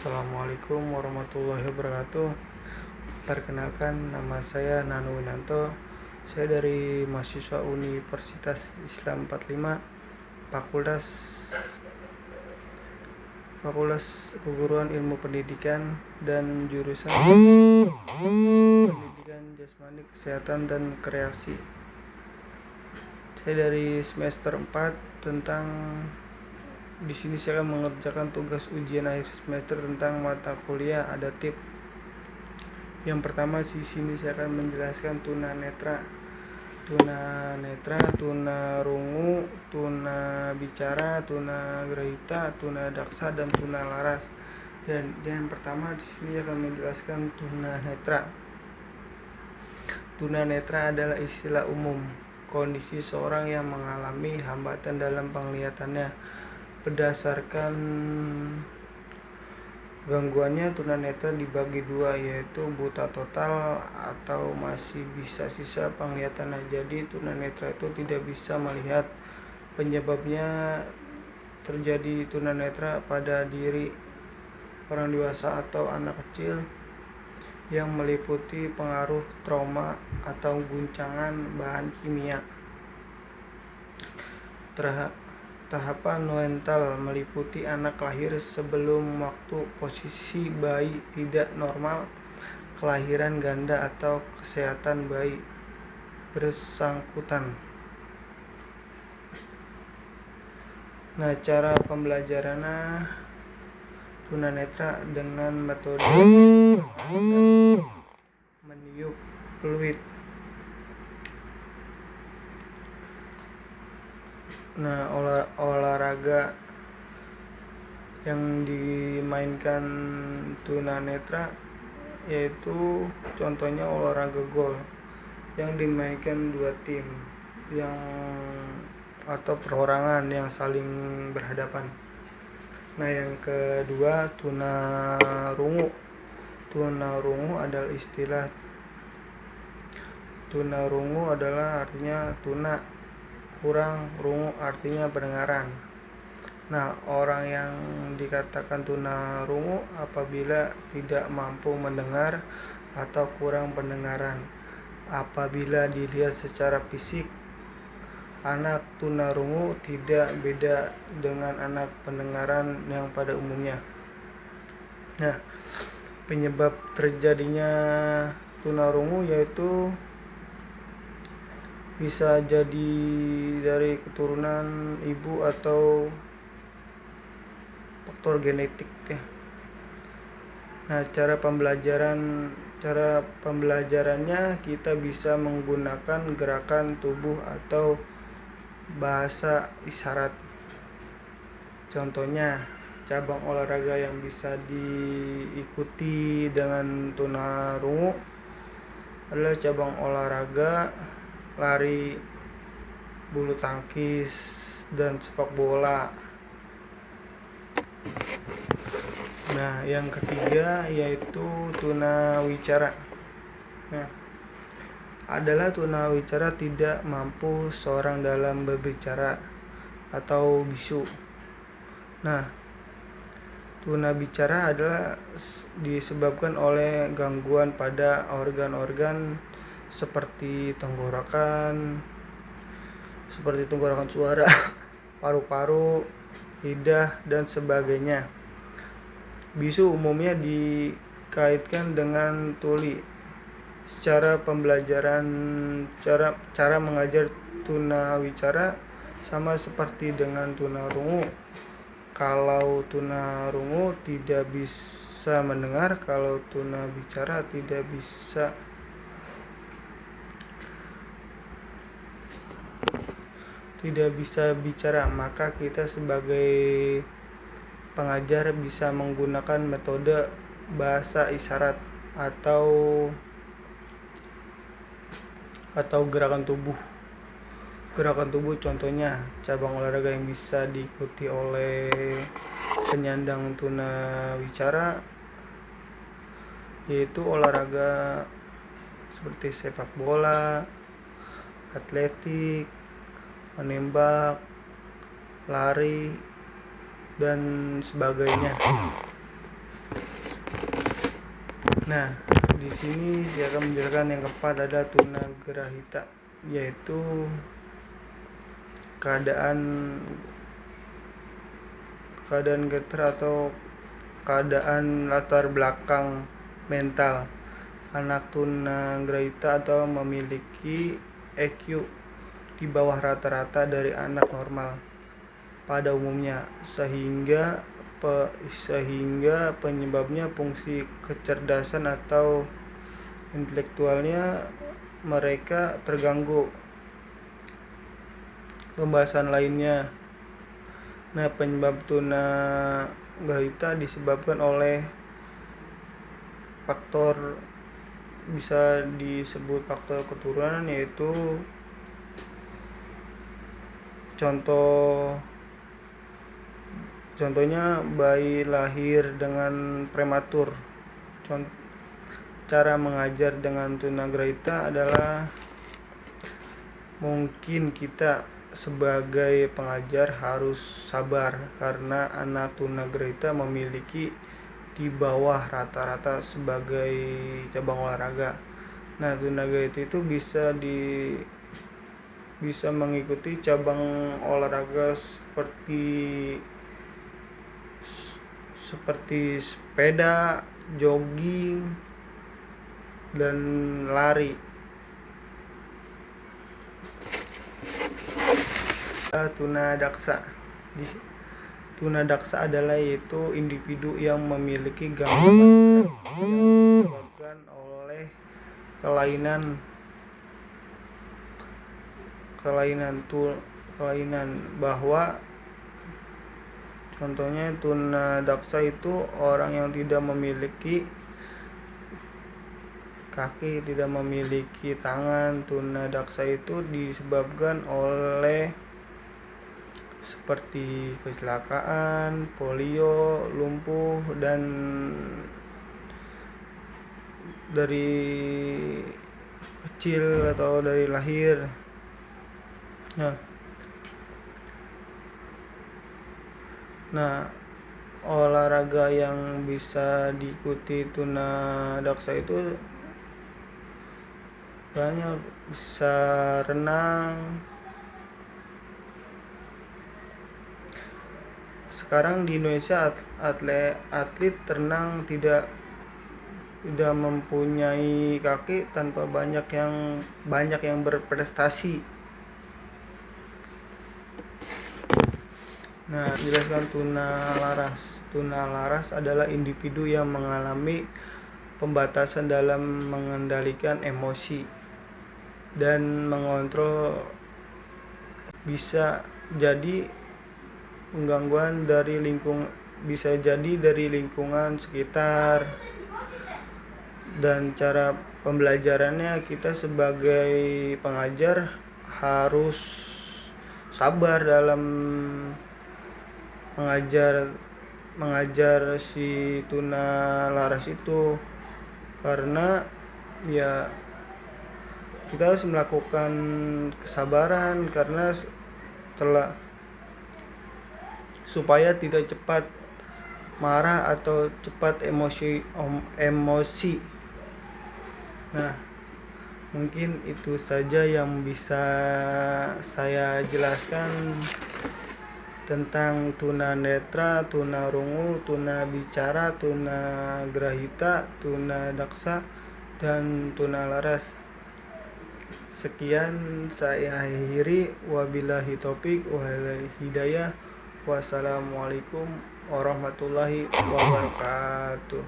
Assalamualaikum warahmatullahi wabarakatuh. Perkenalkan, nama saya Nano Winanto. Saya dari mahasiswa Universitas Islam 45, Fakultas Keguruan Ilmu Pendidikan dan jurusan Pendidikan Jasmani, Kesehatan dan Kreasi. Saya dari semester 4 tentang di sini saya akan mengerjakan tugas ujian akhir semester tentang mata kuliah adaptif. Yang pertama di sini saya akan menjelaskan tunanetra, tunarungu, tunabicara, tunagrahita, tunadaksa dan tunalaras. Dan yang pertama di sini akan menjelaskan tunanetra. Tunanetra adalah istilah umum kondisi seorang yang mengalami hambatan dalam penglihatannya. Berdasarkan gangguannya, tunanetra dibagi dua, yaitu buta total atau masih bisa sisa penglihatannya. Jadi tunanetra itu tidak bisa melihat. Penyebabnya terjadi tunanetra pada diri orang dewasa atau anak kecil yang meliputi pengaruh trauma atau guncangan bahan kimia. Tahapan neonatal meliputi anak lahir sebelum waktu, posisi bayi tidak normal, kelahiran ganda atau kesehatan bayi bersangkutan. Nah, cara pembelajarannya tunanetra dengan metode meniup fluid. Nah, olahraga yang dimainkan tunanetra yaitu contohnya olahraga gol yang dimainkan dua tim atau perorangan yang saling berhadapan. Nah, yang kedua tunarungu. Tunarungu adalah artinya tuna kurang rungu artinya pendengaran. Nah, orang yang dikatakan tunarungu apabila tidak mampu mendengar atau kurang pendengaran. Apabila dilihat secara fisik, anak tunarungu tidak beda dengan anak pendengaran yang pada umumnya. Nah, penyebab terjadinya tunarungu yaitu bisa jadi dari keturunan ibu atau faktor genetik ya. Nah, cara pembelajarannya kita bisa menggunakan gerakan tubuh atau bahasa isyarat. Contohnya, cabang olahraga yang bisa diikuti dengan tunarungu adalah cabang olahraga lari, bulu tangkis, dan sepak bola. Nah, yang ketiga yaitu tunawicara. Nah, adalah tunawicara tidak mampu seorang dalam berbicara atau bisu. Nah, tunabicara adalah disebabkan oleh gangguan pada organ-organ seperti tenggorokan suara, paru-paru, lidah, dan sebagainya. Bisu umumnya dikaitkan dengan tuli. Secara pembelajaran, cara mengajar tunawicara sama seperti dengan tunarungu. Kalau tunarungu tidak bisa mendengar, kalau tunabicara tidak bisa bicara, maka kita sebagai pengajar bisa menggunakan metode bahasa isyarat atau gerakan tubuh. Contohnya cabang olahraga yang bisa diikuti oleh penyandang tunawicara yaitu olahraga seperti sepak bola, atletik, menembak, lari, dan sebagainya. Nah, di sini saya akan menjelaskan yang keempat ada tunagrahita, yaitu keadaan getar atau keadaan latar belakang mental anak tunagrahita atau memiliki EQ di bawah rata-rata dari anak normal pada umumnya, sehingga penyebabnya fungsi kecerdasan atau intelektualnya mereka terganggu. Pembahasan lainnya. Nah, penyebab tunagrahita disebabkan oleh faktor, bisa disebut faktor keturunan, yaitu contohnya bayi lahir dengan prematur. Cara mengajar dengan tunagrahita adalah, mungkin kita sebagai pengajar harus sabar karena anak tunagrahita memiliki di bawah rata-rata sebagai cabang olahraga. Nah, tunagrahita itu bisa mengikuti cabang olahraga seperti sepeda, jogging, dan lari. Tunadaksa. Tunadaksa adalah yaitu individu yang memiliki gangguan gerak yang disebabkan oleh kelainan bahwa contohnya tunadaksa itu orang yang tidak memiliki kaki, tidak memiliki tangan. Tunadaksa itu disebabkan oleh seperti kecelakaan, polio, lumpuh, dan dari kecil atau dari lahir. Nah, olahraga yang bisa diikuti tunadaksa itu banyak, bisa renang. Sekarang di Indonesia atlet renang tidak mempunyai kaki tanpa banyak yang berprestasi. Nah, jelaskan tunalaras. Tunalaras adalah individu yang mengalami pembatasan dalam mengendalikan emosi dan mengontrol, bisa jadi gangguan dari lingkungan sekitar. Dan cara pembelajarannya, kita sebagai pengajar harus sabar dalam mengajar si tunalaras itu, karena ya kita harus melakukan kesabaran karena supaya tidak cepat marah atau cepat emosi. Nah, mungkin itu saja yang bisa saya jelaskan tentang tunanetra, tunarungu, tunabicara, tunagrahita, tunadaksa, dan tunalaras. Sekian saya akhiri, wabillahi taufik wal hidayah. Wassalamualaikum warahmatullahi wabarakatuh.